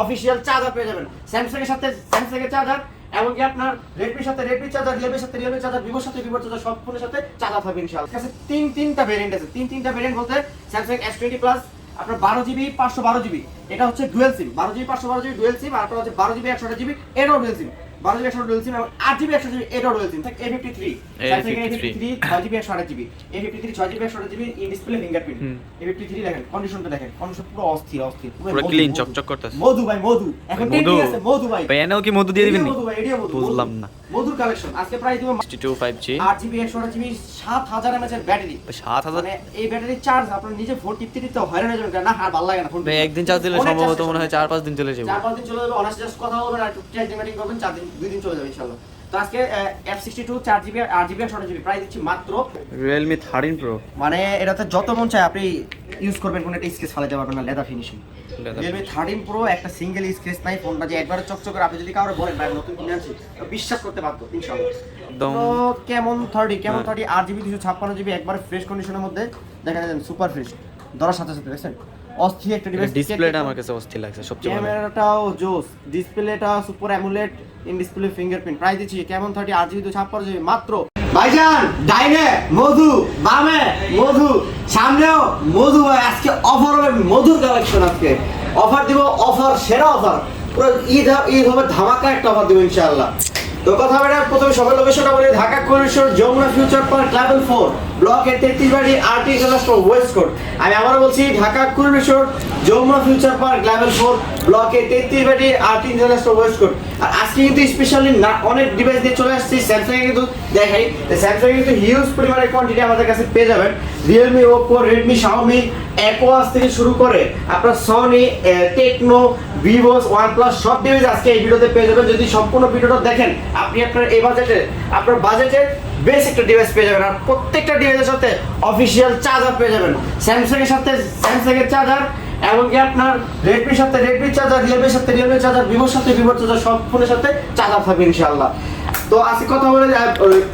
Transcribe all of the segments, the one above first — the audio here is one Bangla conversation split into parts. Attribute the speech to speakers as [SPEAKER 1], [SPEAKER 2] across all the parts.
[SPEAKER 1] অফিসিয়াল চার্জার পেয়ে যাবেন। স্যামসাং এর সাথে স্যামসাং এর চার্জার, এমনকি আপনার রেডমির সাথে রেডমি চার্জার, রিয়েলমির সাথে রিয়েলমি চার্জার, ভিভোর সাথে ভিভোর চার্জার, সব ফোনের সাথে চার্জার থাকবে ইনশাআল্লাহ। কাছে তিনটা ভেরিয়েন্ট আছে। তিনটা ভেরিয়েন্ট বলতে স্যামসাং S20 প্লাস আপনার 12GB 512GB, এটা হচ্ছে dual SIM. 12GB 512GB dual SIM, আর আপনার হচ্ছে 12GB 128GB এটাও dual SIM. 12GB 128GB dual SIM এবং 8GB 128GB এটাও dual SIM. A53 Samsung A53 6GB 128GB, A53 6GB 128GB in display fingerprint. A53 দেখেন কন্ডিশনটা দেখেন, কন্ডিশন পুরো অস্থির
[SPEAKER 2] পুরো ক্লিন চকচক করতেছে।
[SPEAKER 1] মধু ভাই মধু, এখন টেকনিক আছে মধু ভাই।
[SPEAKER 2] ভাই এনাও কি মধু দিয়ে দিবেন?
[SPEAKER 1] মধু ভাই, এডিও মধু,
[SPEAKER 2] বুঝলাম না।
[SPEAKER 1] মধুর কালেকশন আজকে প্রাইস দিব
[SPEAKER 2] 62 5G
[SPEAKER 1] 8GB 128GB 7000 mAh এর ব্যাটারি।
[SPEAKER 2] 7000
[SPEAKER 1] মানে এই ব্যাটারি চার্জ আপনার নিজে ফোন টিপতে টিপতে হয়রান হয়ে যাবেন, না আর ভালো লাগে না ফোন।
[SPEAKER 2] ভাই একদিন চার্জ দিলে সম্ভবত মনে হয় 4-5 দিন চলে যাবে।
[SPEAKER 1] 4-5 দিন চলে যাবে, অনার্স জাস্ট কথা বলবেন আর চ্যাটিং মিটিং করবেন, 4 দিন 2 দিন চলে যাবে ইনশাআল্লাহ। তো আজকে F62 4GB 8GB 128GB price দিচ্ছি মাত্র
[SPEAKER 2] Realme 13 Pro।
[SPEAKER 1] মানে এটাতে যত মন চায় আপনি ইউজ করবেন, কোনো একটা স্কেচ ফালাতে পারবেন না, লেদার ফিনিশিং। Realme 13 Pro একটা সিঙ্গেল স্কেচ নাই, ফোনটা যে একবারে চকচক করে আপনি যদি কাউরে বলেন ভাই নতুন কিনে আনছি, বিশ্বাস করতে পারতো ইনশাআল্লাহ।
[SPEAKER 2] একদম
[SPEAKER 1] কেমন 30 8GB 256GB একবারে ফ্রেশ কন্ডিশনের মধ্যে দেখা যায়, সুপার ফ্রেশ ধরার সাথে সাথে দেখছেন অস্থির একটা ডিভাইস।
[SPEAKER 2] ডিসপ্লেটা আমার কাছে অস্থির লাগছে সবচেয়ে ভালো।
[SPEAKER 1] ক্যামেরাটাও জোস, ডিসপ্লেটা super AMOLED in display fingerprint. Price দিচ্ছি কেমন 30 8GB 256GB মাত্র। ভাইজান ডাইনে মধু, বামে মধু, সামনেও মধু ভাই। আজকে অফার হবে, মধুর কালেকশন আজকে অফার দিব, অফার সেরা অফার, পুরো ঈদ হবে ধামাকা একটা অফার দিব ইনশাআল্লাহ। তো কথা বলে প্রথমে সবাই লোকেশনটা বলি, Dhaka corridor Jamuna future park level 4 ব্লকের 33 বাড়ি আরটি ইন্টারন্যাশনাল ওয়েস্ট কোর্ট। আমি আবারও বলছি Dhaka corridor Jamuna future park level 4 ব্লকের 33 বাড়ি আরটি ইন্টারন্যাশনাল ওয়েস্ট কোর্ট। আর আজকে কিন্তু স্পেশালি না অনেক ডিভাইস দিয়ে চলে আসছি। স্যামসাং এ কিন্তু দেখাই, স্যামসাং এ কিন্তু হিউজ পরিমাণের কোয়ান্টিটি আমাদের কাছে পেয়ে যাবেন। Realme, Oppo, Redmi, Xiaomi, aqueous থেকে শুরু করে আপনার সনি, টেকনো, ভিভো, ওয়ানপ্লাস সব ডিভাইস আজকে এই ভিডিওতে পেয়ে যাবেন। যদি সম্পূর্ণ ভিডিওটা দেখেন আপনি আপনার এই বাজেটে, আপনার বাজেটের বেশ একটা ডিভাইস পেয়ে যাবেন। আর প্রত্যেকটা ডিভাইসের সাথে অফিসিয়াল চার্জার পেয়ে যাবেন। স্যামসাং এর সাথে স্যামসাং এর চার্জার, এমনকি আপনার রেডমির সাথে রেডমির চার্জার, রিয়েলমির সাথে রিয়েলমির চার্জার, ভিভোর সাথে ভিভোর চার্জার, সব ফোনের সাথে চার্জার থাকবে ইনশাআল্লাহ। তো আজকে কথা বলে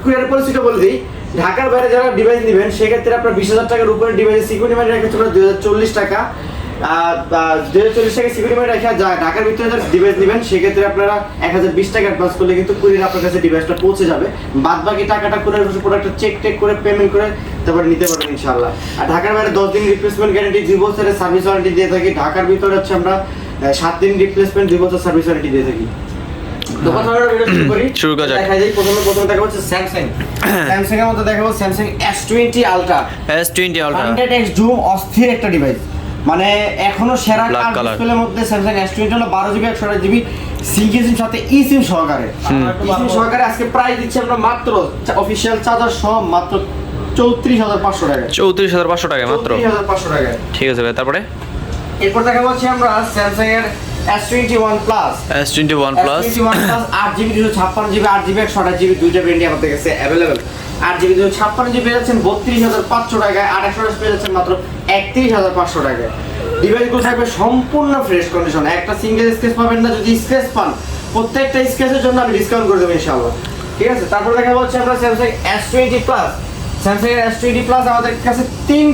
[SPEAKER 1] কুরিয়ার পলিসিটা বলে দিই। ঢাকার বাইরে যারা ডিভাইস নেবেন সেক্ষেত্রে আপনার 20,000 টাকার উপরে ডিভাইসের সিকিউরিটি মানি রেখেছে 2040 টাকা। 2040 টাকা সিকিউরিটি মানি রেখে ঢাকার ভিতরে যারা ডিভাইস নেবেন সেক্ষেত্রে আপনারা 1020 টাকা অ্যাডভান্স করলে কিন্তু কুরিয়ার আপনার কাছে ডিভাইসটা পৌঁছে যাবে। বাদ বাকি টাকাটা কুরিয়ার প্রোডাক্টটা চেক করে পেমেন্ট করে তারপরে নিতে পারবেন ইনশাআল্লাহ। আর ঢাকার বাইরে 10 দিন রিপ্লেসমেন্ট গ্যারান্টি, 2 বছরের সার্ভিস ওয়ারেন্টি দিয়ে থাকি। ঢাকার ভিতরে হচ্ছে আমরা 7 দিন রিপ্লেসমেন্ট, 2 বছর সার্ভিস ওয়ারেন্টি দিয়ে থাকি। প্রথমে দেখা হচ্ছে স্যামসাং এর মধ্যে দেখাবো Samsung S20 ultra.
[SPEAKER 2] S20 ultra
[SPEAKER 1] 100x zoom অস্থির একটা ডিভাইস, মানে এখনো সেরা ডিসপ্লের মধ্যে স্যামসাং S20 হলো 12GB 128GB সিঙ্গেল সিম সাথে ই সিম সহকারে। আজকে প্রাইস দিচ্ছি আমরা মাত্র অফিশিয়াল চার্জার সহ মাত্র 34,500 টাকা।
[SPEAKER 2] 34,500 টাকা মাত্র,
[SPEAKER 1] 34,500 টাকা।
[SPEAKER 2] ঠিক আছে ভাই। তারপরে
[SPEAKER 1] এরপর দেখা হচ্ছে আমরা স্যামসাং এর S21 plus. 8GB 256GB 8GB 128GB দুইটা ভেরিয়েন্ট আমাদের কাছে अवेलेबल। 8GB 256GB পেয়ে যাচ্ছেন 32,500 টাকায়, আর 128 পেয়ে যাচ্ছেন মাত্র 31,500 টাকায়। ডিভাইসগুলো থাকবে সম্পূর্ণ ফ্রেশ কন্ডিশন, একটা সিঙ্গেল স্ক্র্যাচ পাবেন না। যদি স্ক্র্যাচ পান প্রত্যেকটা স্ক্র্যাচের জন্য আমি ডিসকাউন্ট করে দেব ইনশাআল্লাহ, ঠিক আছে। তারপর দেখা হচ্ছে আমরা স্যামসাং S20 প্লাস। স্যামসাং এর S20 প্লাস আমাদের কাছে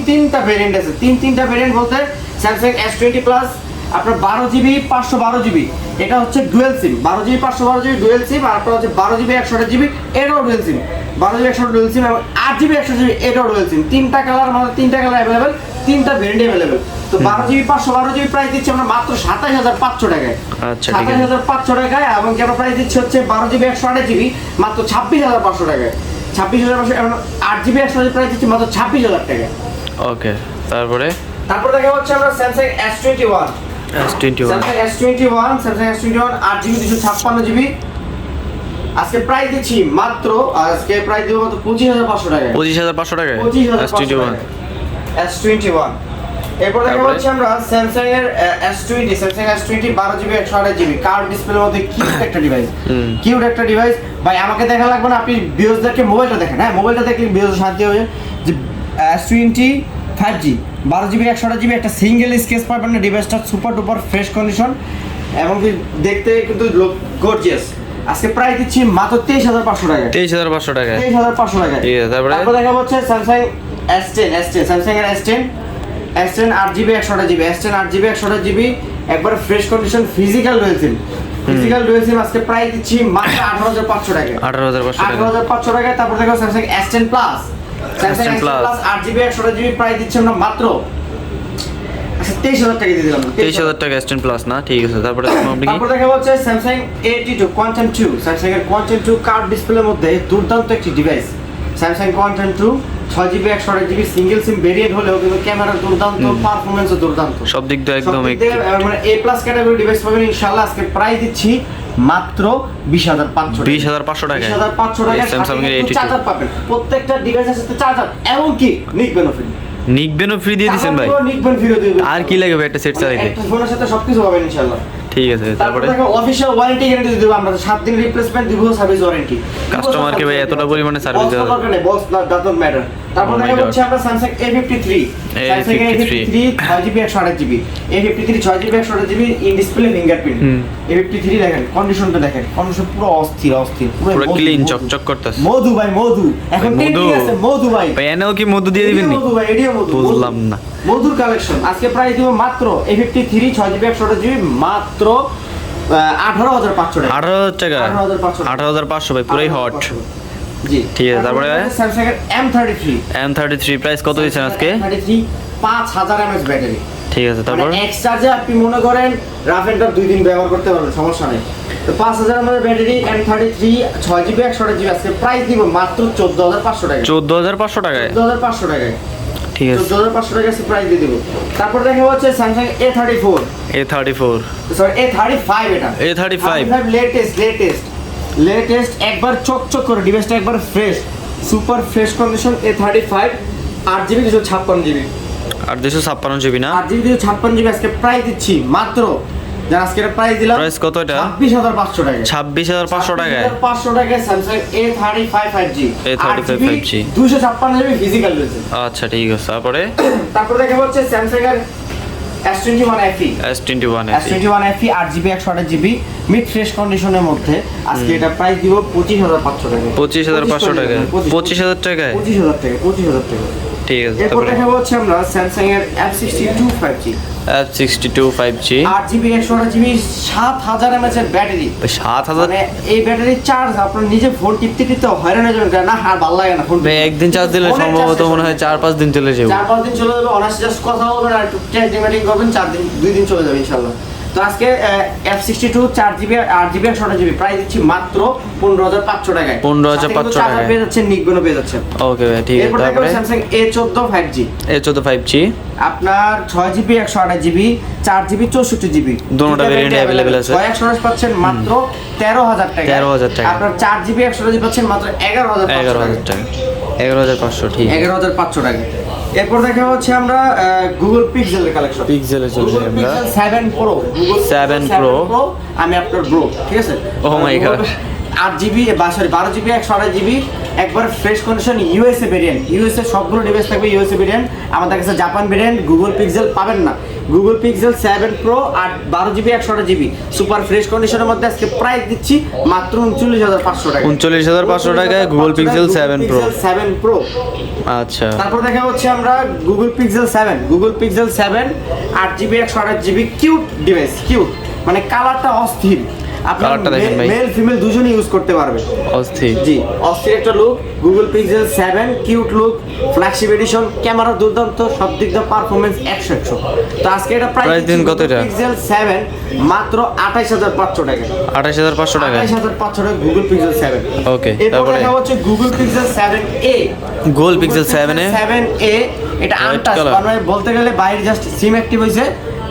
[SPEAKER 1] তিনটা ভেরিয়েন্ট আছে। তিনটা ভেরিয়েন্ট বলতে স্যামসাং S20 প্লাস আপনার 12GB 512GB, এটা হচ্ছে dual SIM. 12GB 512GB dual SIM, আর আপনার হচ্ছে 12GB 128GB এটাও dual SIM. 12GB 128 dual SIM এবং 8GB 128GB এটাও ডুয়াল সিম। তিনটা কালার অ্যাভেলেবেল, তিনটা ভেরিয়েন্ট অ্যাভেলেবেল। তো 12GB 512GB প্রাইস দিচ্ছি আমরা মাত্র 27,500 টাকায়।
[SPEAKER 2] আচ্ছা,
[SPEAKER 1] 27,500 টাকায়। এবং আমরা প্রাইস দিচ্ছি হচ্ছে 12GB 128GB মাত্র 26,500 টাকায়। 26,500 এবং 8GB 128GB প্রাইস দিচ্ছি মাত্র 26,000 টাকা।
[SPEAKER 2] ওকে, তারপরে
[SPEAKER 1] দেখা হচ্ছে আমরা Samsung S21। Samsung S21 8GB 256GB আজকে প্রাইস দিচ্ছি মাত্র, আজকে প্রাইস দেব মাত্র 25,500 টাকা।
[SPEAKER 2] 25,500 টাকা
[SPEAKER 1] S21। এরপর দেখা হচ্ছে আমরা স্যামসাং এর S20 12GB 128GB কার্ভ ডিসপ্লের মধ্যে কিউট একটা ডিভাইস ভাই। আমাকে দেখা লাগবে না, আপনি ভিউয়ারদেরকে মোবাইলটা দেখেন। হ্যাঁ, মোবাইলটা দেখলে ভিউয়ার শান্তি হবে। যে S20 5G 12GB 128GB একটা সিঙ্গেল স্কেচ পাবেন না। ডিভাইসটা সুপার ডুপার ফ্রেশ কন্ডিশন এবং দেখতে কিন্তু গর্জিয়াস। আজকে প্রাইস দিচ্ছি মাত্র 23,500 টাকা।
[SPEAKER 2] 23,500 টাকা।
[SPEAKER 1] 23,500 টাকা।
[SPEAKER 2] ঠিক আছে, তারপরে
[SPEAKER 1] দেখা হচ্ছে স্যামসাং S10 স্যামসাং এর S10 8GB 128GB S10 8GB 128GB একবার ফ্রেশ কন্ডিশন ফিজিক্যাল রয়েছেন আজকে প্রাইস দিচ্ছি মাত্র 18,500 টাকা 18,500 টাকা। তারপর দেখো Samsung S10 plus Samsung S10 plus 8GB 128GB price দিচ্ছি আমরা মাত্র 23,000 টাকা দিয়ে দিলাম।
[SPEAKER 2] 23,000 টাকা S10 প্লাস না, ঠিক আছে। তারপরে আপনি কি
[SPEAKER 1] তারপর দেখা হচ্ছে স্যামসাং A82 কোয়ান্টাম 2 স্যামসাং এর কোয়ান্টাম 2 কার্ভ ডিসপ্লের মধ্যে দুর্দান্ত একটি device Samsung quantum 2 6GB 128GB single sim variant হলেও কিন্তু ক্যামেরা দুর্দান্ত, পারফরম্যান্সও দুর্দান্ত,
[SPEAKER 2] সব দিক দিয়ে একদম
[SPEAKER 1] মানে A+ ক্যাটাগরি ডিভাইস পাবেন ইনশাআল্লাহ। আজকে প্রাইস দিচ্ছি মাত্র 20,500 টাকা
[SPEAKER 2] 20,500 টাকা
[SPEAKER 1] 20,500 টাকা
[SPEAKER 2] স্যামসাং এর A82
[SPEAKER 1] চার্জার পাবেন, প্রত্যেকটা ডিভাইসের সাথে চার্জার এবং কি নিক বেনিফিট
[SPEAKER 2] নিকবেনও ফ্রি দিয়ে দিয়েছেন ভাই,
[SPEAKER 1] নিক বেনিফিট দিয়ে
[SPEAKER 2] আর কি লাগে ভাই একটা সেট চালাইতে?
[SPEAKER 1] একটা ফোনের সাথে সবকিছু পাবেন ইনশাআল্লাহ।
[SPEAKER 2] ঠিক আছে। তারপরে
[SPEAKER 1] দেখো অফিশিয়াল ওয়ারেন্টি গ্যারান্টি দিব আমরা, 7 দিন রিপ্লেসমেন্ট দিব, সার্ভিস ওয়ারেন্টি।
[SPEAKER 2] কাস্টমারকে ভাই এতটা পরিমাণে সার্ভিস দেওয়া
[SPEAKER 1] দরকার নেই, বক্স না ডাজন্ট ম্যাটার। তারপর দেখা হচ্ছে আমরা Samsung A53 Samsung A53 6GB 128GB A53 6GB 128GB in display fingerprint A53 দেখেন কন্ডিশনটা দেখেন, কন্ডিশন পুরো অস্থির
[SPEAKER 2] পুরো ক্লিন চকচক করতেছে।
[SPEAKER 1] মধু ভাই মধু এখন
[SPEAKER 2] মধু
[SPEAKER 1] আছে মধু ভাই
[SPEAKER 2] এনেও কি মধু দিয়ে দিবেন নি?
[SPEAKER 1] মধু ভাই এডিও মধু
[SPEAKER 2] বুঝলাম না।
[SPEAKER 1] মধুর কালেকশন আজকে প্রাইস দিব মাত্র A53 6GB 128GB মাত্র 18,500 টাকা
[SPEAKER 2] 18,000 টাকা
[SPEAKER 1] 18,500
[SPEAKER 2] 18,500 ভাই পুরাই হট।
[SPEAKER 1] জি
[SPEAKER 2] ঠিক আছে। তারপরে
[SPEAKER 1] স্যামসাং এর
[SPEAKER 2] M33 প্রাইস কত দিচ্ছেন আজকে?
[SPEAKER 1] 5000 mAh ব্যাটারি।
[SPEAKER 2] ঠিক আছে। তারপর
[SPEAKER 1] এক্স চার্জে আপনি মনে করেন রাফ এন্ড টাফ 2 দিন ব্যবহার করতে পারবেন, সমস্যা নেই। তো 5000 mAh battery M33 6GB 128GB আজকে প্রাইস দিব মাত্র 14,500 টাকা
[SPEAKER 2] 14,500 টাকায়
[SPEAKER 1] 14,500 টাকায়।
[SPEAKER 2] ঠিক আছে।
[SPEAKER 1] 14,500 টাকা আজকে প্রাইস দিয়ে দিব। তারপর দেখা হচ্ছে স্যামসাং A34 সরি A35 এটা
[SPEAKER 2] A35
[SPEAKER 1] লেটেস্ট একবার চকচক করে ডিভাইসটা একবার fresh super fresh condition A35 8GB 256GB
[SPEAKER 2] আর 256GB না
[SPEAKER 1] 8GB 256GB আজকে প্রাইস দিচ্ছি মাত্র যার আজকে প্রাইস দিলাম
[SPEAKER 2] প্রাইস কত এটা?
[SPEAKER 1] 26,500 টাকা
[SPEAKER 2] 26,500 টাকায়
[SPEAKER 1] 500 টাকায় Samsung A35 5G
[SPEAKER 2] A35 5G
[SPEAKER 1] 256GB physical রয়েছে।
[SPEAKER 2] আচ্ছা ঠিক আছে।
[SPEAKER 1] তারপরে দেখা হচ্ছে স্যামসাং এর S21 FE
[SPEAKER 2] S21
[SPEAKER 1] FE 8GB 128GB mid fresh কন্ডিশনের মধ্যে আজকে এটা প্রাইস দিব 25,500 টাকা
[SPEAKER 2] 25,500 টাকা 25,000 টাকায়
[SPEAKER 1] 25,000 টাকা।
[SPEAKER 2] ঠিক আছে।
[SPEAKER 1] এরপর দেখা হচ্ছে আমরা স্যামসাং এর F62 5G
[SPEAKER 2] F62 5G
[SPEAKER 1] 8GB 128GB 7000 mAh এর ব্যাটারি
[SPEAKER 2] 7,000
[SPEAKER 1] মানে এই ব্যাটারি চার্জ আপনার নিজে ফোন টিপতে হয়রান হয়ে যাবেন না, আর ভালো লাগে না ফোন
[SPEAKER 2] একদিন চার্জ দিলে সম্ভবত মনে হয় 4-5 দিন চলে যাবে
[SPEAKER 1] 4-5 দিন চলে যাবে, অনার্স জাস্ট কথা বলবেন আর একটু টেস্ট মিটিং করবেন 4 দিন 2 দিন চলে যাবে ইনশাআল্লাহ। তো আজকে F62 4GB 8GB 128GB price দিচ্ছি মাত্র 15,500 টাকায়
[SPEAKER 2] 15,500 টাকায়
[SPEAKER 1] পেয়ে যাচ্ছেন নিকবেনও পেয়ে যাচ্ছেন।
[SPEAKER 2] ওকে ভাই ঠিক আছে। তারপরে
[SPEAKER 1] Samsung A14 5G
[SPEAKER 2] A14 5G
[SPEAKER 1] আপনার 6GB 128GB 4GB 64GB
[SPEAKER 2] দুটোটা variant available আছে।
[SPEAKER 1] 128 পাচ্ছেন মাত্র 13,000 টাকা
[SPEAKER 2] 13,000 টাকা।
[SPEAKER 1] আপনার 4GB 128GB পাচ্ছেন মাত্র 11,500
[SPEAKER 2] টাকা 11,500 ঠিক
[SPEAKER 1] 11,500 টাকা। এরপর দেখা হচ্ছে আমরা গুগল পিক্সেলের কালেকশন
[SPEAKER 2] পিক্সেলে চলছে আমরা
[SPEAKER 1] 7 Pro গুগল
[SPEAKER 2] 7 Pro
[SPEAKER 1] আমি আপনার ব্রো ঠিক আছে।
[SPEAKER 2] Oh my God
[SPEAKER 1] 8GB 12GB 128GB একবার fresh condition USA variant, USA সবগুলো ডিভাইস থাকবে ইউএসএ ভেরিয়েন্ট। আমাদের কাছে জাপান ভেরিয়েন্ট গুগল পিক্সেল পাবেন না। গুগল পিক্সেল 7 Pro আর 12GB 128GB সুপার ফ্রেশ কন্ডিশনের মধ্যে আজকে প্রাইস দিচ্ছি মাত্র 39,500 টাকা
[SPEAKER 2] 39,500 টাকায় গুগল পিক্সেল 7 Pro। আচ্ছা
[SPEAKER 1] তারপর দেখা হচ্ছে আমরা Google Pixel 7 8GB 128GB cute device, cute মানে কালারটা অস্থির, আপনারা মেল ফিমেল দুজনেই ইউজ করতে পারবে, অস্থির জি অস্থির একটা look. Google Pixel 7 cute look flagship edition, camera দুর্দান্ত, সব দিক দিয়ে পারফরম্যান্স 100। তো আজকে এটা প্রাইস দিন কত? এটা পিক্সেল 7 মাত্র 28,500 টাকা
[SPEAKER 2] 28,500 টাকা
[SPEAKER 1] 28,500 টাকা গুগল পিক্সেল 7।
[SPEAKER 2] ওকে
[SPEAKER 1] তারপরে দেখা হচ্ছে Google pixel 7a
[SPEAKER 2] Google pixel 7a
[SPEAKER 1] এটা আনটাচ মানে বলতে গেলে বাইরে জাস্ট সিম অ্যাক্টিভ হইছে,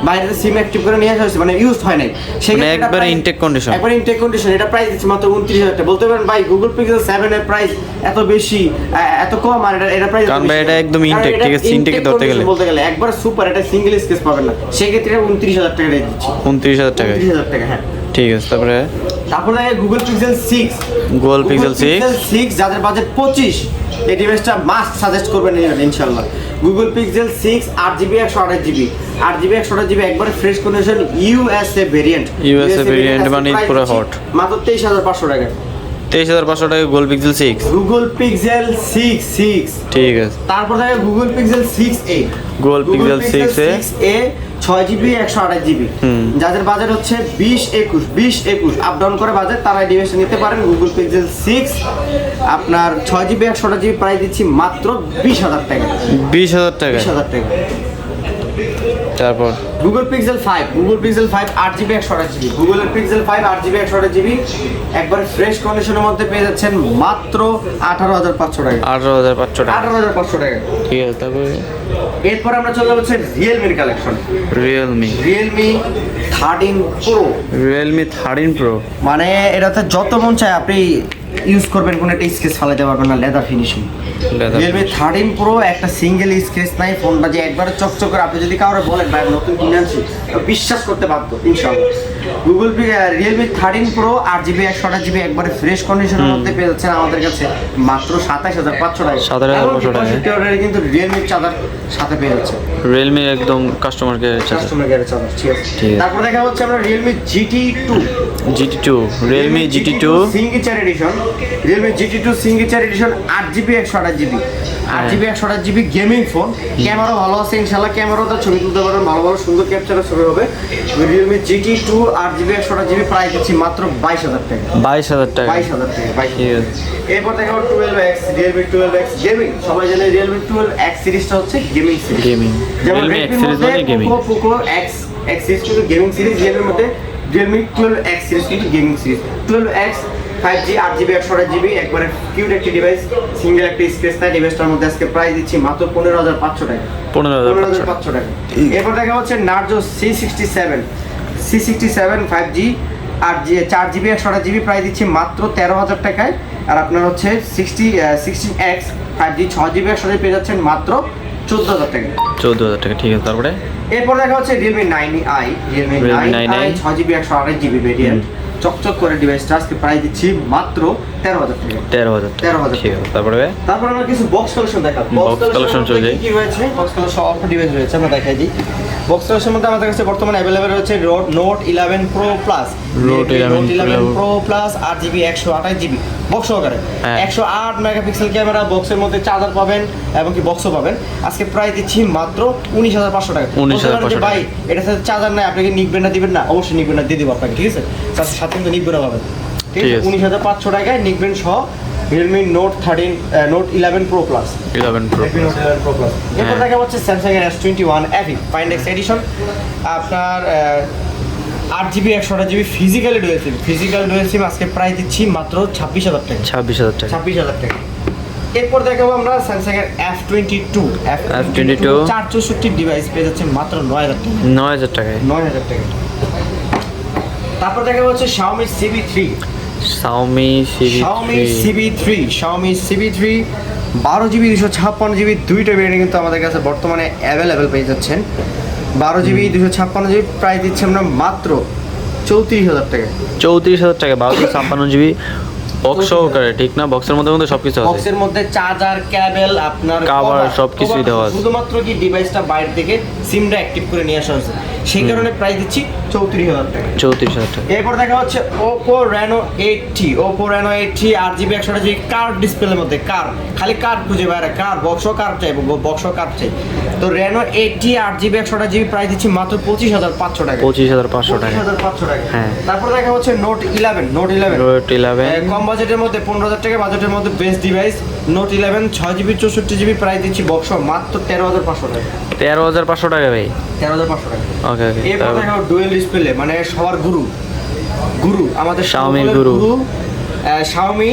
[SPEAKER 1] বাইরে সিম অ্যাক্টিভ করে নিয়ে আসা হয়েছে মানে ইউজ হয় নাই, সেখানে
[SPEAKER 2] একবারে ইনটেক কন্ডিশন
[SPEAKER 1] এটা প্রাইস দিচ্ছে মাত্র 29,000 টাকা। বলতে পারেন ভাই গুগল পিক্সেল 7 এর প্রাইস এত বেশি এত কম আর এটা প্রাইস
[SPEAKER 2] কারণ ভাই এটা একদম ইনটেক, ঠিক আছে ইনটেকে ধরতে গেলে
[SPEAKER 1] বলতে গেলে একবার সুপার, এটা সিঙ্গেল স্কেচ পাবেন না, সেই ক্ষেত্রে 29,000 টাকা রেট দিচ্ছি
[SPEAKER 2] 29,000 টাকা
[SPEAKER 1] 29,000 টাকা হ্যাঁ
[SPEAKER 2] ঠিক আছে। তারপরে
[SPEAKER 1] গুগল পিক্সেল 6 যাদের বাজেট 25 এই ডিভাইসটা মাস্ট সাজেস্ট করবেন ইনশাআল্লাহ। গুগল পিক্সেল 6 8GB 128GB একবারে ফ্রেশ কন্ডিশন ইউএসএ ভেরিয়েন্ট
[SPEAKER 2] মানে পুরো হট
[SPEAKER 1] মাত্র 23,500 টাকা
[SPEAKER 2] 23,500 টাকা গুগল পিক্সেল 6।
[SPEAKER 1] গুগল পিক্সেল 6
[SPEAKER 2] ঠিক আছে।
[SPEAKER 1] তারপর থাকে Google pixel 6a।
[SPEAKER 2] Google pixel
[SPEAKER 1] 6a 6GB 128GB। যাদের বাজেট হচ্ছে 20-21 আপ ডাউন করে বাজেট, তারা এই ডিভাইসটা নিতে পারেন। গুগল পিক্সেল 6 আপনার 6GB 128GB প্রাইস দিচ্ছি মাত্র 20,000 টাকা।
[SPEAKER 2] 20,000 টাকা।
[SPEAKER 1] 20,000 টাকা।
[SPEAKER 2] তারপর
[SPEAKER 1] গুগল পিক্সেল 5 8GB 128GB। গুগলের পিক্সেল 5 8GB 128GB একবারে ফ্রেশ কন্ডিশনের মধ্যে পেয়ে যাচ্ছেন মাত্র 18,500 টাকা।
[SPEAKER 2] 18,500 টাকা।
[SPEAKER 1] 18,500 টাকা।
[SPEAKER 2] ঠিক আছে। তারপরে
[SPEAKER 1] এরপর আমরা চলে যাচ্ছি রিয়েলমির কালেকশন।
[SPEAKER 2] Realme
[SPEAKER 1] 13 Pro।
[SPEAKER 2] 13 Pro
[SPEAKER 1] মানে এটাতে যত মন চায় আপনি ইউজ করবেন, কোনো একটা স্কেচ ফালাইতে পারবেন না, লেদার ফিনিশিং। রিয়েলমি 13 Pro একটা সিঙ্গেল স্কেচ নাই, ফোনটা যে একবারে চকচক করে, আপনি যদি কাউরে বলেন ভাই নতুন কিনে আনছি, বিশ্বাস করতে বাধ্য ইনশাআল্লাহ। রিয়েলমি 13 Pro 8GB 128GB একবারে ফ্রেশ কন্ডিশনের মধ্যে পেয়ে যাচ্ছেন আমাদের কাছে মাত্র 27,500 টাকা।
[SPEAKER 2] 27,500 টাকা।
[SPEAKER 1] কিন্তু রিয়েলমির চার্জার সাথে পেয়ে যাচ্ছে।
[SPEAKER 2] রিয়েলমি একদম কাস্টমার কেয়ার
[SPEAKER 1] চার্জার। ঠিক আছে। তারপর দেখা হচ্ছে আমরা Realme GT2।
[SPEAKER 2] Realme GT2
[SPEAKER 1] signature edition. Realme GT2 signature edition 8GB 128GB gaming phone. Camera ভালো আছে ইনশাআল্লাহ, ক্যামেরাতে ছবি তুলতে পারবেন, ভালো ভালো সুন্দর ক্যাপচারের ছবি হবে। Realme GT2 8GB 128GB price দিচ্ছি মাত্র 22,000 টাকা।
[SPEAKER 2] 22,000 টাকা।
[SPEAKER 1] 22,000 টাকা।
[SPEAKER 2] ঠিক আছে।
[SPEAKER 1] এরপর দেখা হলো 12X। Realme 12X gaming. সবাই জানে রিয়েলমি 12X সিরিজটা হচ্ছে গেমিং সিরিজ। যেমন
[SPEAKER 2] রিয়েলমি X
[SPEAKER 1] রেডমির
[SPEAKER 2] সিরিজ
[SPEAKER 1] মধ্যে
[SPEAKER 2] মানে গেমিং।
[SPEAKER 1] পোকো X সিরিজ কিন্তু গেমিং সিরিজ, রিয়েলমির মধ্যে রিয়েলমি 12X সিরিজ কিন্তু gaming series. 12X 5G 8GB 128GB একবারে কিউট একটি ডিভাইস, সিঙ্গেল একটা স্পেস নাই। ডিভাইসটার মধ্যে আজকে প্রাইস দিচ্ছি মাত্র 15,500 টাকা। 15,500 টাকা। এরপর দেখা হচ্ছে Narzo C67 5G 4GB 128GB price দিচ্ছি মাত্র 13,000 টাকায়। আর আপনার হচ্ছে 16X 5G 6GB 128GB পেয়ে যাচ্ছেন মাত্র 14,000 টাকা।
[SPEAKER 2] 14,000 টাকা। ঠিক আছে। তারপরে
[SPEAKER 1] এরপর দেখা হচ্ছে Realme 9i। Realme 9i 6GB 128GB variant চকচক করে ডিভাইসটা আজকে প্রাইস দিচ্ছি মাত্র 13,000 টাকা।
[SPEAKER 2] 13,000। ঠিক আছে। তারপরে
[SPEAKER 1] আমরা কিছু বক্স কালেকশন দেখাবো।
[SPEAKER 2] বক্স কালেকশন চলে যাই।
[SPEAKER 1] কি রয়েছে বক্স কালেকশন? সব ডিভাইস রয়েছে, আমরা দেখাই দিই। বক্স কালেকশনের মধ্যে আমাদের কাছে বর্তমানে अवेलेबल রয়েছে note 11 Pro Plus।
[SPEAKER 2] Note 11
[SPEAKER 1] Pro Plus 8GB 128GB box সহকারে।
[SPEAKER 2] হ্যাঁ।
[SPEAKER 1] 108 মেগাপিক্সেল ক্যামেরা, বক্সের মধ্যে চার্জার পাবেন এবং কি বক্সও পাবেন। আজকে প্রাইস দিচ্ছি মাত্র 19,500 টাকা।
[SPEAKER 2] 19,500
[SPEAKER 1] ভাই এটার সাথে চার্জার নাই, আপনাকে নিকবেন না দিবেন না? অবশ্যই নিকবেন না দিয়ে দিব আপনাকে, ঠিক আছে? সাথে কিন্তু নিকবেন পাবেন, ঠিক আছে? 19,500 টাকায় নিকবেন সহ Realme note 11 Pro Plus।
[SPEAKER 2] 11 Pro
[SPEAKER 1] Redmi Note 11 Pro Plus। এরপর দেখা হচ্ছে স্যামসাং এর S21 FE Find X addition. আপনার 8GB 128GB ফিজিক্যাল ডুয়াল সিম আজকে প্রাইস দিচ্ছি মাত্র 26,000 টাকা।
[SPEAKER 2] 26,000 টাকা।
[SPEAKER 1] 26,000 টাকা। এরপর দেখাবো আমরা স্যামসাং এর F22 464 ডিভাইস পেয়ে যাচ্ছে মাত্র 9,000 টাকা।
[SPEAKER 2] 9,000 টাকায়।
[SPEAKER 1] 9,000 টাকা। তারপর দেখা হচ্ছে Xiaomi CB3।
[SPEAKER 2] Xiaomi
[SPEAKER 1] CB3 12GB 256GB দুইটা ভেরিয়েন্ট কিন্তু আমাদের কাছে বর্তমানে অ্যাভেলেবেল পেয়ে যাচ্ছেন। 12GB 256GB প্রাইস দিচ্ছি আমরা মাত্র 34,000 টাকা।
[SPEAKER 2] 34,000 টাকা। 1256GB বক্স সহকারে, ঠিক না? বক্সের মধ্যে সবকিছু আছে।
[SPEAKER 1] বক্সের মধ্যে চার্জার, কেবল, আপনার
[SPEAKER 2] কভার সবকিছুই দেওয়া আছে।
[SPEAKER 1] শুধুমাত্র কি ডিভাইসটা বাইরে থেকে সিমটা অ্যাক্টিভ করে নিয়ে আসা হয়েছে, সেই কারণে প্রাইস দিচ্ছি 34,000 টাকা।
[SPEAKER 2] 34,000 টাকা।
[SPEAKER 1] এরপর দেখা হচ্ছে Oppo Reno 80 8GB 128GB curve ডিসপ্লের মধ্যে। খালি কার্ভ খুঁজে বাইরে, বক্সও কার্ভ চাই, তো Reno 80 8GB 128GB প্রাইস দিচ্ছি মাত্র 25,500 টাকা।
[SPEAKER 2] 25,500 টাকা।
[SPEAKER 1] 25,500 টাকা।
[SPEAKER 2] হ্যাঁ।
[SPEAKER 1] তারপর দেখা হচ্ছে নোট 11 কম বাজেটের মধ্যে 15,000 টাকা বাজেটের মধ্যে best device note 11 6GB 64GB price দিচ্ছি বক্স মাত্র 13,500 টাকা।
[SPEAKER 2] 13,500 টাকা ভাই।
[SPEAKER 1] 13,500 টাকা।
[SPEAKER 2] ওকে।
[SPEAKER 1] এরপর দেখা ডুয়েল ডিসপ্লে, মানে সবার গুরু আমাদের
[SPEAKER 2] Xiaomi গুরু।
[SPEAKER 1] Xiaomi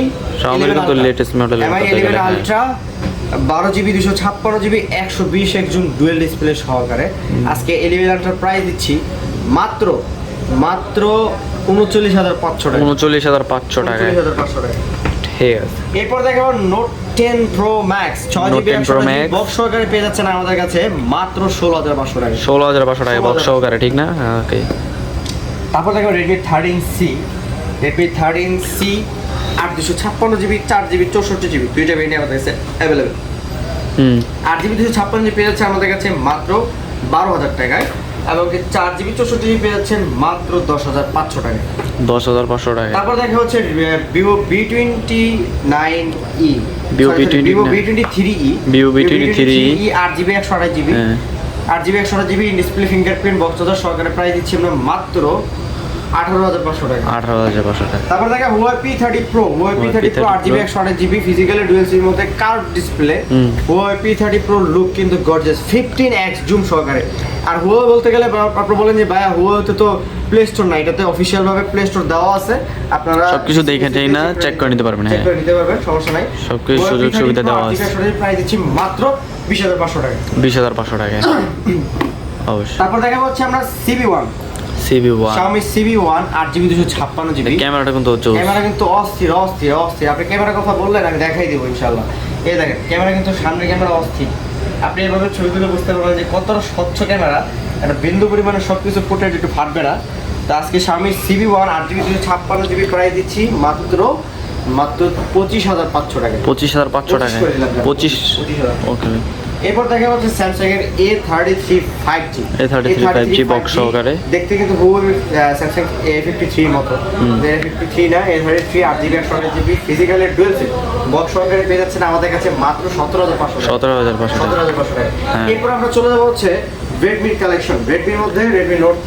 [SPEAKER 2] কিন্তু latest model.
[SPEAKER 1] Mi 11 Ultra 12GB 256GB 120 June dual display সহকারে আজকে 11 Ultra প্রাইস দিচ্ছি মাত্র 39,500 টাকা।
[SPEAKER 2] 39,500 টাকা।
[SPEAKER 1] 39,500 টাকা।
[SPEAKER 2] ঠিক আছে।
[SPEAKER 1] এরপর দেখাবো note 10 Pro Max 6GB box সহকারে পেয়ে যাচ্ছেন আমাদের কাছে মাত্র 16,500 টাকা।
[SPEAKER 2] 16,500 টাকা বক্স সহকারে, ঠিক না? ওকে।
[SPEAKER 1] তারপর দেখো Redmi 13C 8/256GB 4GB 64GB দুইটা ভেরিয়েন্ট আমাদের কাছে অ্যাভেলেবেল। 8GB 256GB পেয়ে যাচ্ছে আমাদের কাছে মাত্র 12,000 টাকায়। এবং 4GB 64GB পেয়ে যাচ্ছেন মাত্র 10,500 টাকা।
[SPEAKER 2] 10,500 টাকা।
[SPEAKER 1] তারপর দেখা হচ্ছে Vivo V29e,
[SPEAKER 2] Vivo V29
[SPEAKER 1] Vivo V23e,
[SPEAKER 2] Vivo V23e
[SPEAKER 1] 8GB 128GB, 8GB 128GB in display fingerprint box charger সহকারে প্রাইস দিচ্ছি আমরা মাত্র 18,500 টাকা।
[SPEAKER 2] 18,500 টাকা।
[SPEAKER 1] তারপর দেখা Huawei P30 Pro, Huawei P30 Pro 8GB 128GB physically dual sim মধ্যে curve display. Huawei P30 Pro look কিন্তু গর্জিয়াস 15x জুম সহকারে। আর Huawei বলতে গেলে আপনি বলেন যে ভাইয়া Huawei তো প্লে স্টোর না, এটাতে অফিশিয়াল ভাবে প্লে স্টোর দেওয়া আছে, আপনারা
[SPEAKER 2] সবকিছু দেখে না চেক করে নিতে পারবেন।
[SPEAKER 1] চেক করে নিতে পারবেন, সমস্যা নাই।
[SPEAKER 2] সবকিছু সুযোগ সুবিধা দেওয়া আছে।
[SPEAKER 1] প্রাইস দিচ্ছি মাত্র 20,500 টাকা।
[SPEAKER 2] 20,500 টাকা অবশ্যই।
[SPEAKER 1] তারপর দেখা হচ্ছে আমরা CB1, Xiaomi CB1 8GB 256GB।
[SPEAKER 2] ক্যামেরাটা কিন্তু
[SPEAKER 1] ক্যামেরা কিন্তু অস্থির অস্থির অস্থির। আপনি ক্যামেরার কথা বললেন, আমি দেখাই দেবো ইনশাআল্লাহ। এই দেখেন ক্যামেরা কিন্তু সামনের ক্যামেরা অস্থির। আপনি এভাবে ছবি তুলে বুঝতে পারবেন যে কতটা স্বচ্ছ ক্যামেরা, একটা বিন্দু পরিমাণে সব কিছু ফুটেজ একটু ফাটবে না। তো আজকে Xiaomi CB1 8GB 256GB price দিচ্ছি মাত্র 25,500 টাকা।
[SPEAKER 2] 25,500 টাকা। 25 ওকে।
[SPEAKER 1] এরপর দেখা হচ্ছে স্যামসাং এর A33 5G,
[SPEAKER 2] A33 5G box সহকারে।
[SPEAKER 1] দেখতে কিন্তু Huawei স্যামসাং A53 মতো, A53 না, A33 8GB 128GB physically dual SIM box সহকারে পেয়ে যাচ্ছেন আমাদের কাছে মাত্র 17,500 টাকা। 17,500 টাকা। এরপর আমরা চলে যাব হচ্ছে Redmi কালেকশন। Redmi মধ্যে Redmi Note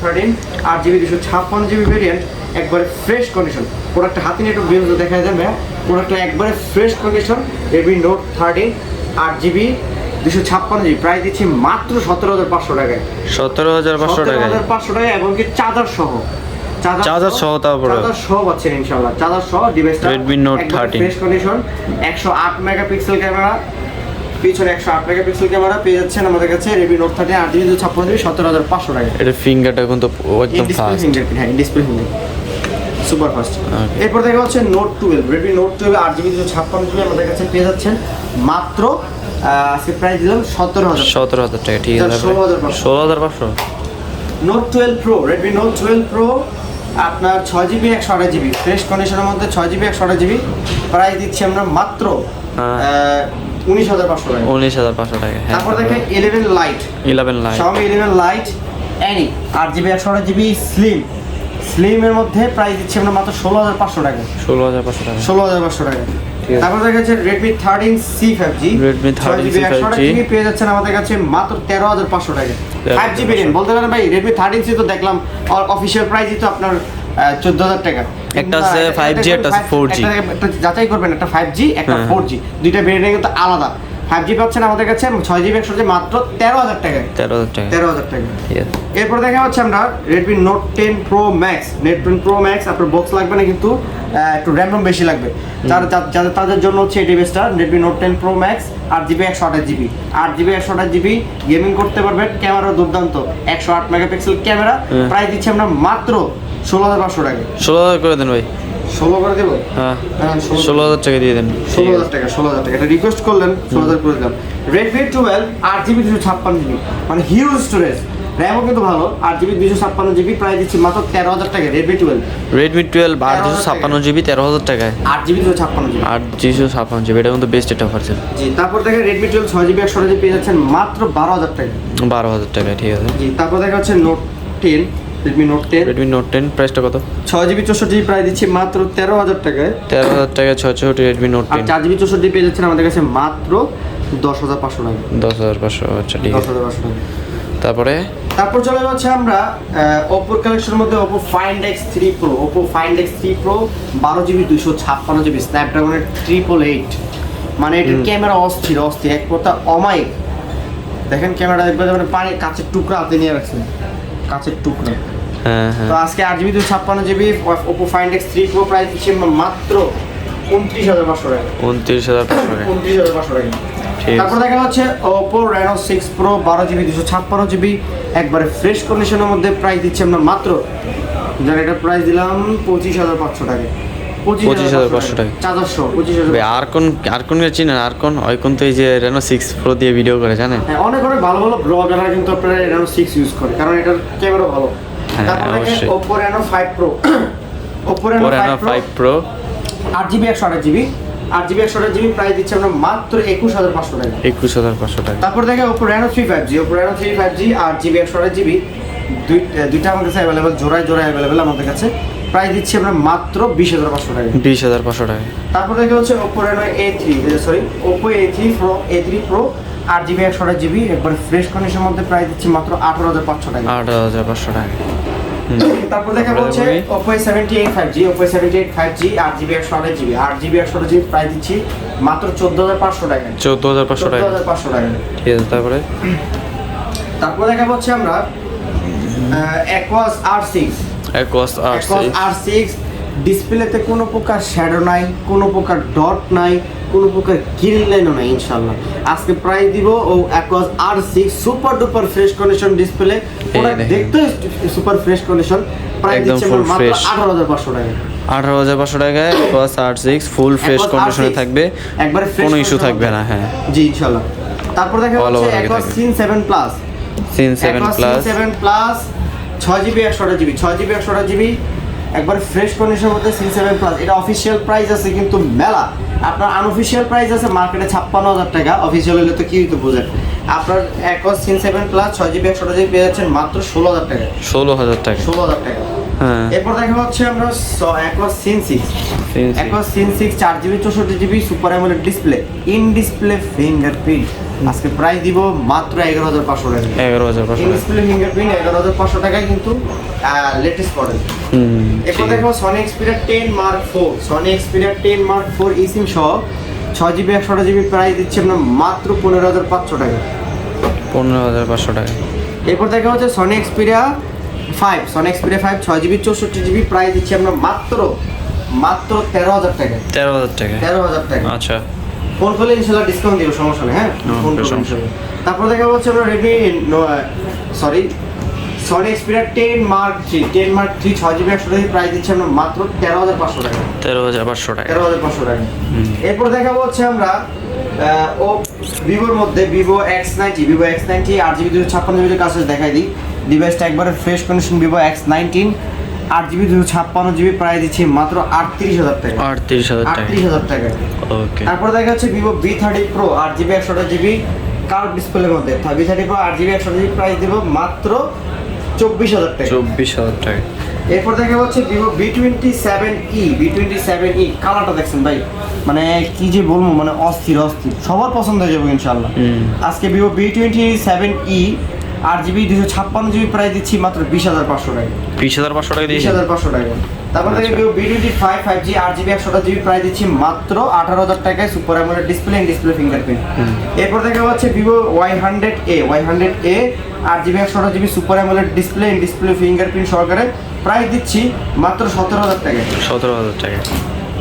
[SPEAKER 1] 13 8GB 256GB variant, একবারে ফ্রেশ কন্ডিশন। প্রোডাক্টটা হাতে নিয়ে একটু ভিউজ দেখা যাবে, প্রোডাক্টটা একবারে fresh condition. Redmi Note 13 8GB 256GB price দিচ্ছি মাত্র 17,500 টাকায়।
[SPEAKER 2] 17,500 টাকায়
[SPEAKER 1] 17,500 টাকা এবং কি চার্জার সহ।
[SPEAKER 2] চার্জার সহ তারপরে
[SPEAKER 1] চার্জার সহ পাচ্ছেন ইনশাআল্লাহ। চার্জার সহ ডিভাইসটা
[SPEAKER 2] Redmi Note 13
[SPEAKER 1] fresh condition, 108 megapixel camera, পিছনে 108 মেগাপিক্সেল ক্যামেরা পেয়ে যাচ্ছেন আমাদের কাছে Redmi Note 13 8GB 256GB 17,500 টাকা।
[SPEAKER 2] এটা ফিঙ্গারটা কিন্তু একদম ফাস্ট।
[SPEAKER 1] হ্যাঁ, ডিসপ্লে ফিঙ্গার সুপার ফাস্ট। এরপর দেখা হচ্ছে Note 12, Redmi Note 12 8GB 256GB আমাদের কাছে পেয়ে যাচ্ছেন মাত্র আজকে প্রাইস দিলাম
[SPEAKER 2] 17,000 টাকা। ঠিক আছে, 16,500।
[SPEAKER 1] Note 12 Pro, Redmi Note 12 Pro আপনার 6GB 128GB ফ্রেশ কন্ডিশনের মধ্যে 6GB 128GB প্রাইস দিচ্ছি আমরা মাত্র 19,500 টাকা।
[SPEAKER 2] 19,500 টাকা।
[SPEAKER 1] তারপর দেখেন 11 Lite, Xiaomi 11 Lite Any 8GB 128GB slim এর মধ্যে প্রাইস দিচ্ছি আমরা মাত্র 16,500 টাকা।
[SPEAKER 2] 16,500 টাকা।
[SPEAKER 1] 16,500 টাকা। তারপর দেখা যাচ্ছে Redmi 13C 5G, 6GB 128GB পেয়ে যাচ্ছেন আমাদের কাছে মাত্র 13,500 টাকা। 5G ভেরিয়েন্ট বলতে পারেন ভাই Redmi 13C তো দেখলাম অফিশিয়াল প্রাইসই তো আপনার 14,000 টাকা।
[SPEAKER 2] একটা আছে 5G, একটা আছে 4G।
[SPEAKER 1] একটা যাচাই করবেন, একটা 5G একটা 4G, দুইটা ভেরিয়েন্ট কিন্তু আলাদা। 5G পাচ্ছেন আমাদের কাছে 6GB 128GB মাত্র 13,000 টাকা। 13,000 টাকা। এরপর দেখা হচ্ছে আমরা Redmi Note 10 Pro Max, আপনার বক্স লাগবে না কিন্তু একটু র্যাম বেশি লাগবে, তাদের জন্য হচ্ছে এই ডিভাইসটা Redmi Note 10 Pro Max 8GB 128GB gaming করতে পারবেন। ক্যামেরা দুর্দান্ত, 108 মেগাপিক্সেল ক্যামেরা, প্রাইস দিচ্ছি আমরা মাত্র 16,500 টাকা।
[SPEAKER 2] 16,000 করে দেন ভাই।
[SPEAKER 1] 16 করে দেবো?
[SPEAKER 2] হ্যাঁ, 16,000 টাকা দিয়ে দেন।
[SPEAKER 1] 16,000 টাকা। এটা রিকোয়েস্ট করলেন, 16,000 করে দিলাম। Redmi 12 8GB 256GB মানে হিউজ স্টোরেজ, র্যামও কিন্তু ভালো, 8GB 256GB প্রাইস দিচ্ছি মাত্র 13,000 টাকা। Redmi 12
[SPEAKER 2] 8/256GB 13,000 টাকায়।
[SPEAKER 1] 8GB 256GB
[SPEAKER 2] 8/256GB এটা কিন্তু বেস্ট একটা অফার ছিল।
[SPEAKER 1] জি, তারপর দেখেন Redmi 12 6GB 128GB পেয়ে যাচ্ছেন মাত্র 12,000 টাকা।
[SPEAKER 2] 12,000 টাকা, ঠিক আছে।
[SPEAKER 1] জি, তারপর দেখা হচ্ছে Note 10, Redmi Note 10
[SPEAKER 2] প্রাইসটা কত?
[SPEAKER 1] 6GB 64GB প্রাইস দিচ্ছি মাত্র 13,000 টাকায়।
[SPEAKER 2] 13,000 টাকা 66 Redmi Note 10।
[SPEAKER 1] আর 4GB 64GB পেয়ে যাচ্ছেন আমাদের কাছে মাত্র 10,500 টাকা।
[SPEAKER 2] 10,500, আচ্ছা ঠিক আছে।
[SPEAKER 1] 10,500 টাকা।
[SPEAKER 2] তারপর
[SPEAKER 1] চলে যাচ্ছে আমরা Oppo কালেকশনের মধ্যে Oppo Find X3 Pro 12GB 256GB Snapdragon 888, মানে এটার ক্যামেরা অস্থির এক কথা অমায়িক। দেখেন ক্যামেরা দেখবেন মানে পানি কাঁচের টুকরা হাতে নিয়ে রাখছেন, কাঁচের টুকরা।
[SPEAKER 2] হ্যাঁ।
[SPEAKER 1] তো আজকে 8GB 256GB Oppo Find X3 Pro price দিচ্ছি মাত্র 29,500 টাকা। 29,500 টাকা। তারপর দেখা যাচ্ছে Oppo Reno 6 Pro 12GB 256GB একবারে ফ্রেশ কন্ডিশনের মধ্যে প্রাইস দিচ্ছি আমরা মাত্র, যার এটা প্রাইস দিলাম 25,500 টাকা।
[SPEAKER 2] 25,500 টাকা
[SPEAKER 1] চার্জার সহ 25,000।
[SPEAKER 2] ভাই আরকন চিনেন? আরকন তো এই যে Reno 6 Pro দিয়ে ভিডিও করে, জানেন?
[SPEAKER 1] হ্যাঁ, অনেক ভালো ব্লগাররা কিন্তু আপনারা Reno 6 ইউজ করে, কারণ এটার ক্যামেরা ভালো। তারপর দেখেন Oppo Reno 5 Pro 8GB 128GB 8GB 128GB price দিচ্ছি আমরা মাত্র 21500 টাকা।
[SPEAKER 2] 21500 টাকা।
[SPEAKER 1] তারপর দেখে Oppo Reno 3 5G, Oppo Reno 3 5G 8GB 128GB দুইটা আমাদের কাছে অ্যাভেলেবল, জোড়ায় অ্যাভেলেবল আমাদের কাছে। প্রাইস দিচ্ছি আমরা মাত্র 20500 টাকা।
[SPEAKER 2] 20500 টাকা।
[SPEAKER 1] তারপর দেখে হচ্ছে Oppo Reno Oppo A3 Pro 8GB 128GB একবার ফ্রেশ কন্ডিশনের মধ্যে প্রাইস দিচ্ছি মাত্র 18500 টাকা।
[SPEAKER 2] 18500 টাকা।
[SPEAKER 1] তারপর দেখা হচ্ছে Oppo A78 5G, Oppo A78 5G 8GB 128GB 8GB price দিচ্ছি মাত্র 14500 টাকা।
[SPEAKER 2] 14500 টাকা।
[SPEAKER 1] 14500 টাকা।
[SPEAKER 2] ঠিক আছে, তারপর
[SPEAKER 1] দেখা হচ্ছে আমরা Aquos R6 ডিসপ্লেতে কোনো প্রকার শ্যাডো নাই, কোনো প্রকার ডট নাই, কোনো প্রকার গ্রিন লাইনও নাই ইনশাআল্লাহ। আজকে প্রাইস দিব ও Aquos R6 super duper fresh condition display, ওটা দেখতে সুপার ফ্রেশ কন্ডিশন, প্রাইস দিচ্ছি আমরা মাত্র 18500 টাকা।
[SPEAKER 2] 18500 টাকায় Aquos R6 ফুল ফ্রেশ কন্ডিশনে থাকবে, একবারে কোনো ইস্যু থাকবে না। হ্যাঁ
[SPEAKER 1] জি ইনশাআল্লাহ। তারপর দেখা হচ্ছে Aquos Sin 7 Plus,
[SPEAKER 2] Sin 7 Plus
[SPEAKER 1] 6GB 128GB একবার ফ্রেশ কন্ডিশনের মধ্যে Sin 7 Plus। এটা অফিশিয়াল প্রাইস আছে কিন্তু মেলা, আপনার আনঅফিশিয়াল প্রাইস আছে মার্কেটে 56000 টাকা, অফিশিয়াল হলে তো কি হইতো বুঝেন। আপনার Aquos Sin 7 Plus 6GB 128GB পেয়ে যাচ্ছেন মাত্র 16000 টাকা।
[SPEAKER 2] 16000 টাকা।
[SPEAKER 1] 16000 টাকা।
[SPEAKER 2] হ্যাঁ।
[SPEAKER 1] এরপর দেখা হচ্ছে আমরা Aquos Sin 6 4GB 64GB super AMOLED display, in display fingerprint. আজকে প্রাইস দিব মাত্র 11500 টাকা।
[SPEAKER 2] 11500
[SPEAKER 1] ইন ডিসপ্লে ফিঙ্গারপ্রিন্ট 11500 টাকায় কিন্তু লেটেস্ট মডেল। এরপর দেখো Sony Xperia 10 Mark 4, Sony Xperia 10 Mark 4 eSIM সহ 6GB 128GB প্রাইস দিচ্ছি আমরা মাত্র 15500 টাকা।
[SPEAKER 2] 15500 টাকা।
[SPEAKER 1] এরপর দেখা হচ্ছে Sony Xperia 5 6GB 64GB price দিচ্ছি আমরা মাত্র 13000 টাকা।
[SPEAKER 2] 13000 টাকা।
[SPEAKER 1] 13000 টাকা।
[SPEAKER 2] আচ্ছা,
[SPEAKER 1] ফোন করলে ইনশাআল্লাহ ডিসকাউন্ট দিব, সমস্যা নেই। হ্যাঁ, ফোন করলে ইনশাআল্লাহ। তারপর দেখা হচ্ছে আমরা Sony Xperia 10 Mark 3 6GB 128GB price দিচ্ছি আমরা মাত্র 13500 টাকা।
[SPEAKER 2] 13500 টাকা।
[SPEAKER 1] 13500 টাকা। এরপর দেখাবো হচ্ছে আমরা ভিভোর মধ্যে Vivo X90 8GB 256GB কাছে দেখাই দিই। ডিভাইসটা একবারে fresh condition Vivo X19 8GB 256GB price দিচ্ছি মাত্র 38000 টাকা।
[SPEAKER 2] 38000 টাকা।
[SPEAKER 1] ওকে। তারপর দেখা হচ্ছে Vivo V30 Pro 8GB 128GB curve ডিসপ্লের মধ্যে V30 Pro 8GB 128GB price দেব মাত্র 24000 টাকা।
[SPEAKER 2] 24000 টাকা।
[SPEAKER 1] এরপর দেখা হচ্ছে Vivo V27e কালারটা দেখছেন ভাই, মানে কি যে বলবো, মানে অস্থির সবার পছন্দ হয়ে যাবে ইনশাআল্লাহ। আজকে Vivo V27e 8GB 256GB price দিচ্ছি মাত্র 20500 টাকা।
[SPEAKER 2] 20500 টাকা দিয়ে
[SPEAKER 1] 20500 টাকা। তারপর থেকে Vivo V25 5G 8GB 128GB price দিচ্ছি মাত্র 18000 টাকায় super AMOLED display, in display fingerprint. এরপর দেখা হচ্ছে Vivo Y100A 8GB 128GB super AMOLED display, in display fingerprint সহকারে প্রাইস দিচ্ছি মাত্র 17000 টাকা।
[SPEAKER 2] 17000 টাকা।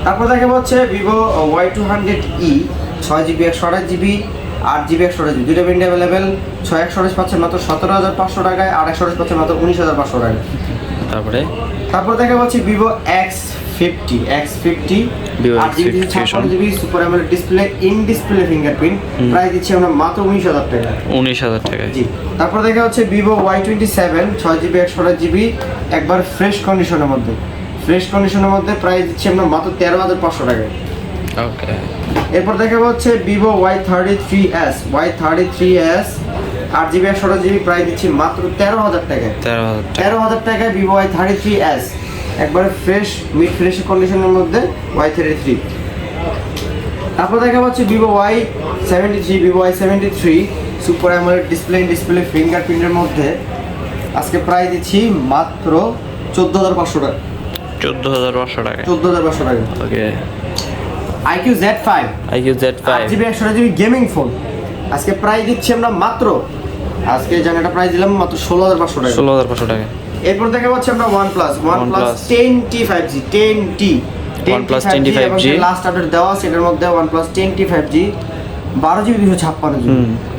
[SPEAKER 1] তারপর দেখা হচ্ছে Vivo Y200e 6GB 128GB 8GB 128GB দুটো ভেরিয়েন্ট অ্যাভেলেবেল। 6 পাচ্ছেন মাত্র 17500 টাকায়, আর 128 পাচ্ছেন মাত্র 19500 টাকায়। তারপর দেখা হচ্ছে Vivo X50 8GB 56GB super AMOLED display, in display fingerprint price দিচ্ছি আমরা মাত্র 19000 টাকা।
[SPEAKER 2] 19000 টাকা।
[SPEAKER 1] জি। তারপর দেখা হচ্ছে Vivo Y27 6GB 128GB একবার ফ্রেশ কন্ডিশনের মধ্যে প্রাইস দিচ্ছি আমরা মাত্র 13500 টাকা।
[SPEAKER 2] ওকে।
[SPEAKER 1] এরপর দেখা হচ্ছে Vivo Y33s 8GB 128GB price দিচ্ছি মাত্র 13000 টাকা। 13000 টাকায় Vivo Y33s একবারে ফ্রেশ মিড ফ্রেশ কন্ডিশনের মধ্যে Y33। তারপর দেখা হচ্ছে Vivo Y73 super AMOLED display ফিঙ্গারপ্রিন্টের মধ্যে আজকে প্রাইস দিচ্ছি মাত্র 14500 টাকা।
[SPEAKER 2] 14500 টাকা।
[SPEAKER 1] 14500 টাকা।
[SPEAKER 2] ওকে।
[SPEAKER 1] IQ Z5 8GB 128GB gaming phone আজকে প্রাইস দিচ্ছি আমরা মাত্র, আজকে জানাটা প্রাইস দিলাম মাত্র 16500 টাকা।
[SPEAKER 2] 16500 টাকা।
[SPEAKER 1] এরপর দেখা হচ্ছে আমরা OnePlus 10T 5G 10T 5G last update দেওয়া, সেটার মধ্যে OnePlus 10T 5G 12GB 256GB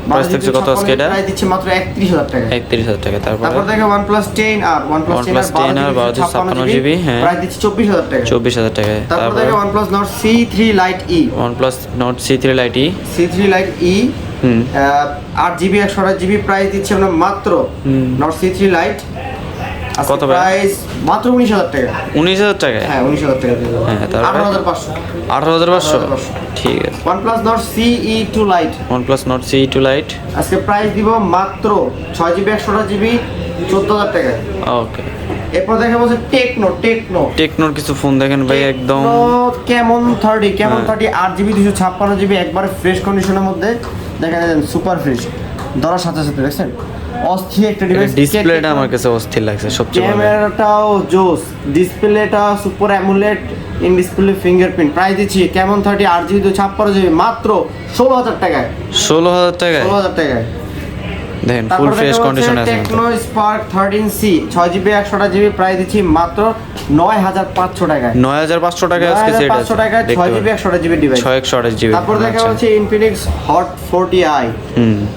[SPEAKER 2] price থাকছে কত আজকে এটা?
[SPEAKER 1] প্রাইস দিচ্ছি মাত্র 31000 টাকা।
[SPEAKER 2] 31000 টাকা।
[SPEAKER 1] তারপর দেখো OnePlus 10R
[SPEAKER 2] 1256GB হ্যাঁ
[SPEAKER 1] প্রাইস দিচ্ছি 24000 টাকা।
[SPEAKER 2] 24000 টাকা।
[SPEAKER 1] তারপর দেখো OnePlus Nord C3 Lite E 8GB 128GB price দিচ্ছি আমরা মাত্র Nord C3 Lite
[SPEAKER 2] কত ভাই?
[SPEAKER 1] প্রাইস মাত্র 19,000 টাকা।
[SPEAKER 2] 19,000 টাকায়?
[SPEAKER 1] হ্যাঁ 19,000 টাকা দিয়ে দেবো।
[SPEAKER 2] হ্যাঁ, তারপরে?
[SPEAKER 1] 18,500।
[SPEAKER 2] 18,500? ঠিক আছে।
[SPEAKER 1] OnePlus Nord CE2 Lite
[SPEAKER 2] OnePlus Nord CE2 Lite?
[SPEAKER 1] আজকে প্রাইস দিব মাত্র 6GB 128GB 14,000 টাকায়।
[SPEAKER 2] ওকে।
[SPEAKER 1] এরপর দেখা বলছে টেকনো
[SPEAKER 2] টেকনোর কিছু ফোন দেখেন ভাই, একদম
[SPEAKER 1] কেমন 30
[SPEAKER 2] হ্যাঁ।
[SPEAKER 1] 8GB 256GB একবারে ফ্রেশ কন্ডিশনের মধ্যে দেখা যায়, সুপার ফ্রেশ। ধরার সাথে সাথে দেখছেন অস্থির একটা ডিভাইস।
[SPEAKER 2] ডিসপ্লেটা আমার কাছে অস্থির লাগছে সবচেয়ে ভালো।
[SPEAKER 1] ক্যামেরাটাও জোস, ডিসপ্লেটা super amulet in display fingerprint. Price দিচ্ছি কেমন 30 8GB 256GB মাত্র 16,000 টাকায়।
[SPEAKER 2] 16,000 টাকায়?
[SPEAKER 1] 16,000 টাকায়।
[SPEAKER 2] দেখেন ফুল ফ্রেশ কন্ডিশনে আছে।
[SPEAKER 1] Tecno Spark 13C 6GB 128GB price দিচ্ছি মাত্র 9,500 টাকায়।
[SPEAKER 2] 9,500 টাকায় আজকে সেট আছে।
[SPEAKER 1] 9,500 টাকায় 6GB 128GB ডিভাইস।
[SPEAKER 2] 628GB।
[SPEAKER 1] তারপর দেখা হচ্ছে Infinix hot 40i।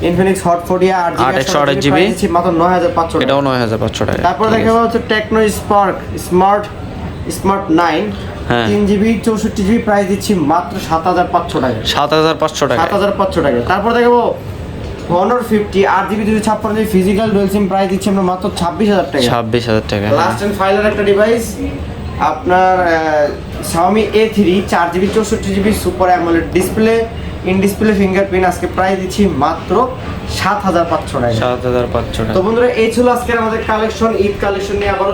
[SPEAKER 1] Infinix hot 40i 8GB
[SPEAKER 2] 128GB
[SPEAKER 1] price দিচ্ছি মাত্র 9,500 টাকা।
[SPEAKER 2] এটাও 9,500 টাকা।
[SPEAKER 1] তারপর দেখা হচ্ছে টেকনো স্পার্ক স্মার্ট 9
[SPEAKER 2] হ্যাঁ।
[SPEAKER 1] 3GB 64GB প্রাইস দিচ্ছি মাত্র 7,500 টাকা।
[SPEAKER 2] 7,500 টাকা?
[SPEAKER 1] 7,500 টাকা। তারপর দেখাবো Honor 50 8GB 256GB physical dual sim price দিচ্ছি আমরা মাত্র 26,000 টাকা।
[SPEAKER 2] 26,000 টাকা।
[SPEAKER 1] লাস্ট এন্ড ফাইনাল একটা ডিভাইস আপনার Xiaomi A3 4GB 64GB super AMOLED display in display fingerprint আজকে প্রাইস দিচ্ছি মাত্র 7,500 টাকা।
[SPEAKER 2] 7,500
[SPEAKER 1] তো
[SPEAKER 2] টাকা।
[SPEAKER 1] বন্ধুরা এই ছিল আজকের আমাদের কালেকশন, ঈদ কালেকশন নিয়ে আবার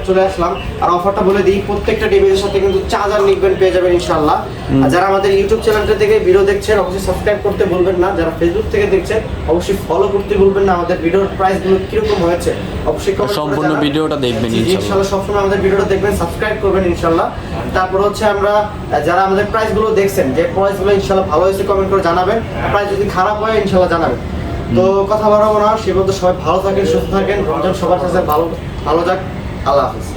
[SPEAKER 1] চলে আসলাম। আর অফারটা বলে দিই, প্রত্যেকটা ডিভাইসের সাথে কিন্তু চার্জার নিবেন পেয়ে যাবেন ইনশাআল্লাহ। আর যারা আমাদের ইউটিউব চ্যানেলটা থেকে ভিডিও দেখছেন অবশ্যই সাবস্ক্রাইব করতে ভুলবেন না। যারা ফেসবুক থেকে দেখছেন অবশ্যই ফলো করতে ভুলবেন না। আমাদের ভিডিওর প্রাইসগুলো কিরকম হয়েছে অবশ্যই কমেন্ট করে
[SPEAKER 2] সম্পূর্ণ
[SPEAKER 1] জানাবেন।
[SPEAKER 2] ভিডিওটা দেখবেন
[SPEAKER 1] জি,
[SPEAKER 2] ইনশাআল্লাহ।
[SPEAKER 1] ইনশাআল্লাহ সবসময় আমাদের ভিডিওটা দেখবেন, সাবস্ক্রাইব করবেন ইনশাআল্লাহ। তারপর হচ্ছে আমরা যারা আমাদের প্রাইসগুলো দেখছেন যে প্রাইসগুলো ইনশাআল্লাহ ভালো হয়েছে কমেন্ট করে জানাবেন, প্রাইস যদি খারাপ হয় ইনশাআল্লাহ জানাবেন। তো কথা বাড়াবো না, সে পর্যন্ত সবাই ভালো থাকেন, সুস্থ থাকেন, রমজান সবার কাছে ভালো যাক। আল্লাহ হাফেজ।